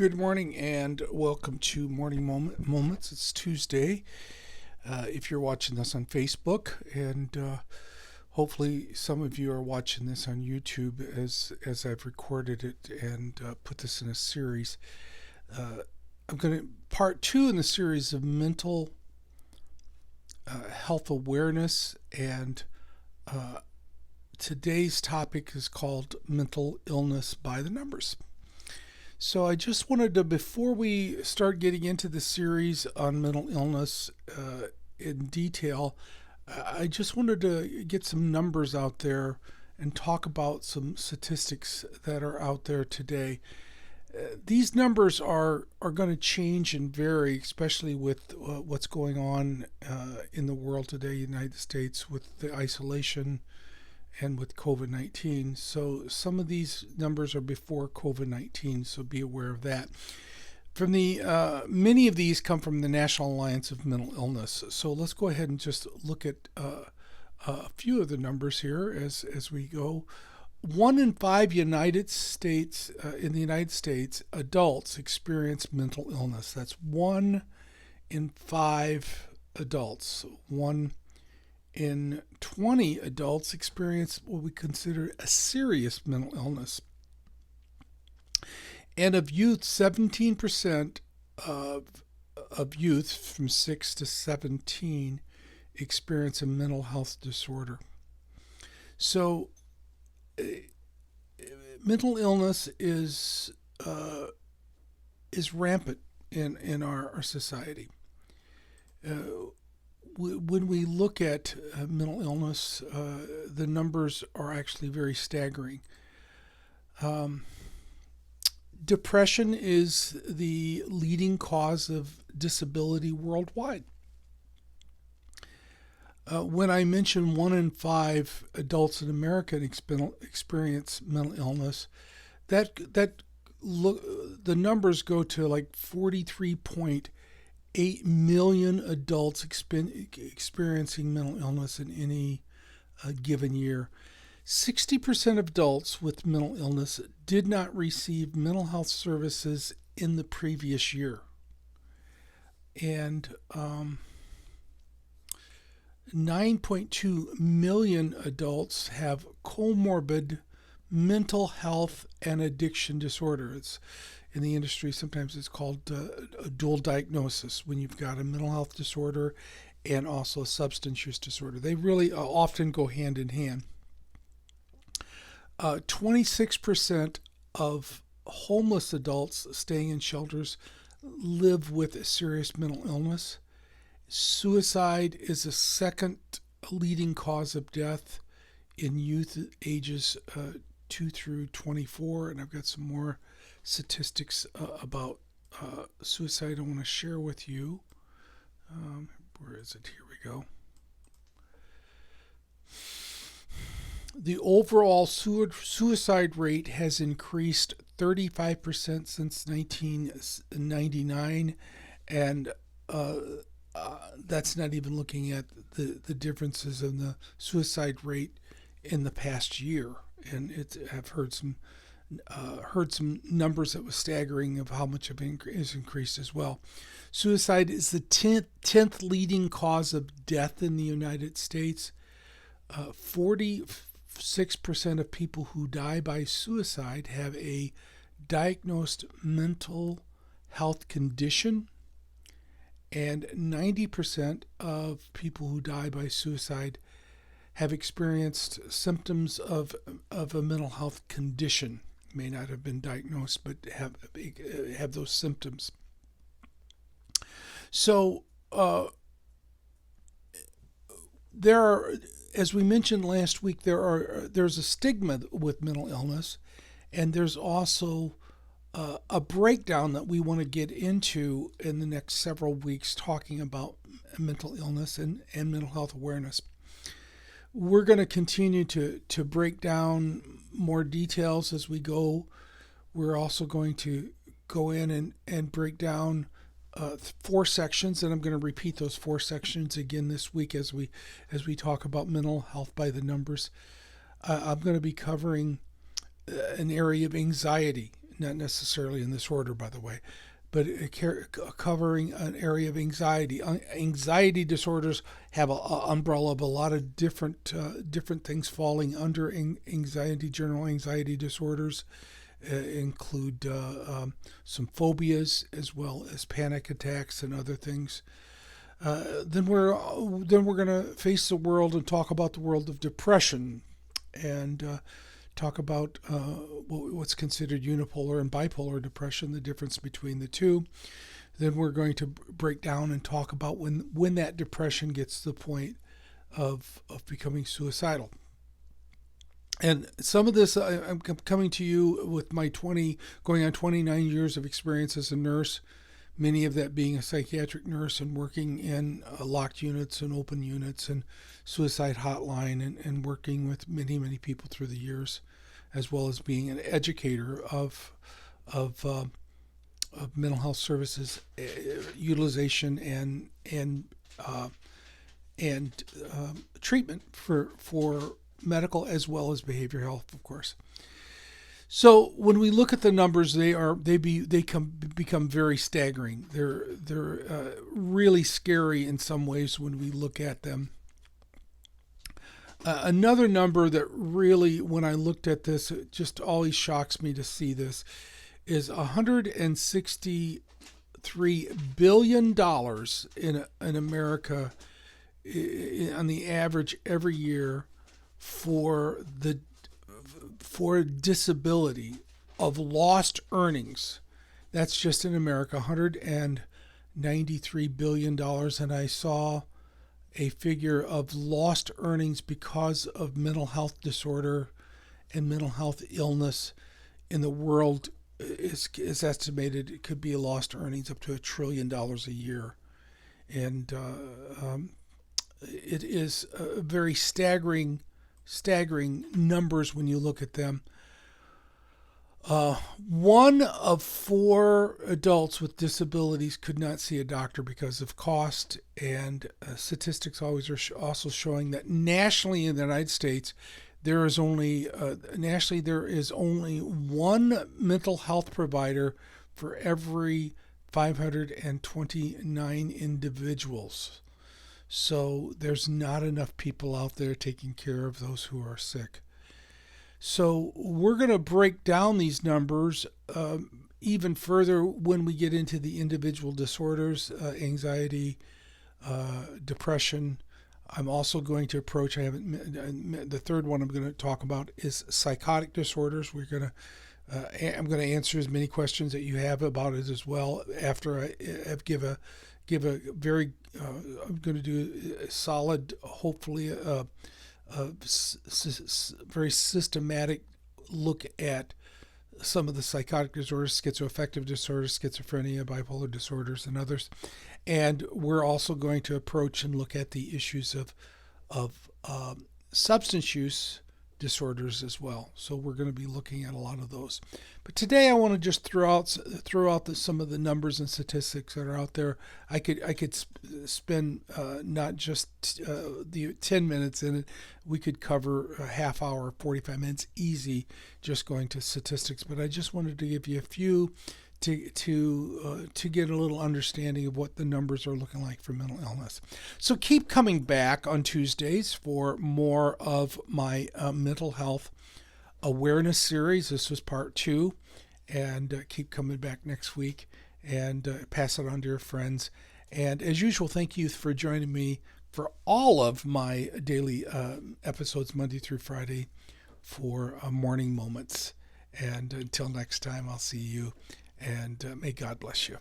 Good morning and welcome to Morning Moments. It's Tuesday. If you're watching this on Facebook, and hopefully some of you are watching this on YouTube as I've recorded it and put this in a series. I'm going to part two in the series of mental health awareness, and today's topic is called mental illness by the numbers. So I just wanted to, before we start getting into the series on mental illness in detail, I just wanted to get some numbers out there and talk about some statistics that are out there today. These numbers are going to change and vary, especially with what's going on in the world today, United States, with the isolation and with COVID-19. So some of these numbers are before COVID-19, so be aware of that. From the many of these come from the National Alliance of Mental Illness. So let's go ahead and just look at a few of the numbers here as we go. 1 in 5 United States in the United States adults experience mental illness. That's 1 in 5 adults. 1 in 20 adults experience what we consider a serious mental illness. And of youth, 17% of youth from 6 to 17 experience a mental health disorder. So mental illness is rampant in our society. When we look at mental illness, the numbers are actually very staggering. Depression is the leading cause of disability worldwide. When I mention 1 in 5 adults in America experience mental illness, the numbers go to like 43.8 million adults experiencing mental illness in any given year. 60% of adults with mental illness did not receive mental health services in the previous year. And 9.2 million adults have comorbid mental health and addiction disorders. In the industry, sometimes it's called a dual diagnosis, when you've got a mental health disorder and also a substance use disorder. They really often go hand in hand. 26% of homeless adults staying in shelters live with a serious mental illness. Suicide is the second leading cause of death in youth ages 2 through 24, and I've got some more statistics about suicide I want to share with you. Where is it? Here we go. The overall suicide rate has increased 35% since 1999, and that's not even looking at the differences in the suicide rate in the past year. And I've heard some numbers that was staggering of how much it is increased as well. Suicide is the 10th leading cause of death in the United States. 46% of people who die by suicide have a diagnosed mental health condition, and 90% of people who die by suicide have experienced symptoms of a mental health condition. May not have been diagnosed, but have those symptoms. So there are, as we mentioned last week, there's a stigma with mental illness, and there's also a breakdown that we want to get into in the next several weeks, talking about mental illness and mental health awareness. We're going to continue to break down more details as we go. We're also going to go in and break down 4 sections, and I'm going to repeat those 4 sections again this week as we talk about mental health by the numbers. I'm going to be covering an area of anxiety, not necessarily in this order, by the way, but covering an area of anxiety. Anxiety disorders have an umbrella of a lot of different things falling under anxiety. General anxiety disorders include some phobias as well as panic attacks and other things. Then we're going to face the world and talk about the world of depression, and talk about what's considered unipolar and bipolar depression, the difference between the two. Then we're going to break down and talk about when that depression gets to the point of becoming suicidal. And some of this, I'm coming to you with my going on 29 years of experience as a nurse, many of that being a psychiatric nurse and working in locked units and open units and suicide hotline, and working with many, many people through the years, as well as being an educator of mental health services utilization and treatment for medical as well as behavioral health, of course. So when we look at the numbers, they become very staggering. They're really scary in some ways when we look at them. Another number that really, when I looked at this, it just always shocks me to see this, is $163 billion in America on the average every year for disability of lost earnings. That's just in America, $193 billion. And I saw a figure of lost earnings because of mental health disorder and mental health illness in the world is estimated it could be a lost earnings up to $1 trillion a year. And it is a very staggering numbers when you look at them. 1 of 4 adults with disabilities could not see a doctor because of cost, and statistics always are also showing that nationally in the United States, there is only one mental health provider for every 529 individuals. So there's not enough people out there taking care of those who are sick. So we're going to break down these numbers even further when we get into the individual disorders, anxiety, depression. I'm also going to approach, the third one I'm going to talk about is psychotic disorders. I'm going to answer as many questions that you have about it as well after I give a very, I'm going to do a solid, hopefully a very systematic look at some of the psychotic disorders, schizoaffective disorders, schizophrenia, bipolar disorders, and others. And we're also going to approach and look at the issues of substance use disorders as well. So we're going to be looking at a lot of those. But today I want to just throw out some of the numbers and statistics that are out there. I could spend not just the 10 minutes in it. We could cover a half hour, 45 minutes easy just going to statistics. But I just wanted to give you a few to get a little understanding of what the numbers are looking like for mental illness. So keep coming back on Tuesdays for more of my mental health awareness series. This was part 2, and keep coming back next week and pass it on to your friends. And as usual, thank you for joining me for all of my daily episodes, Monday through Friday, for morning moments. And until next time, I'll see you. And may God bless you.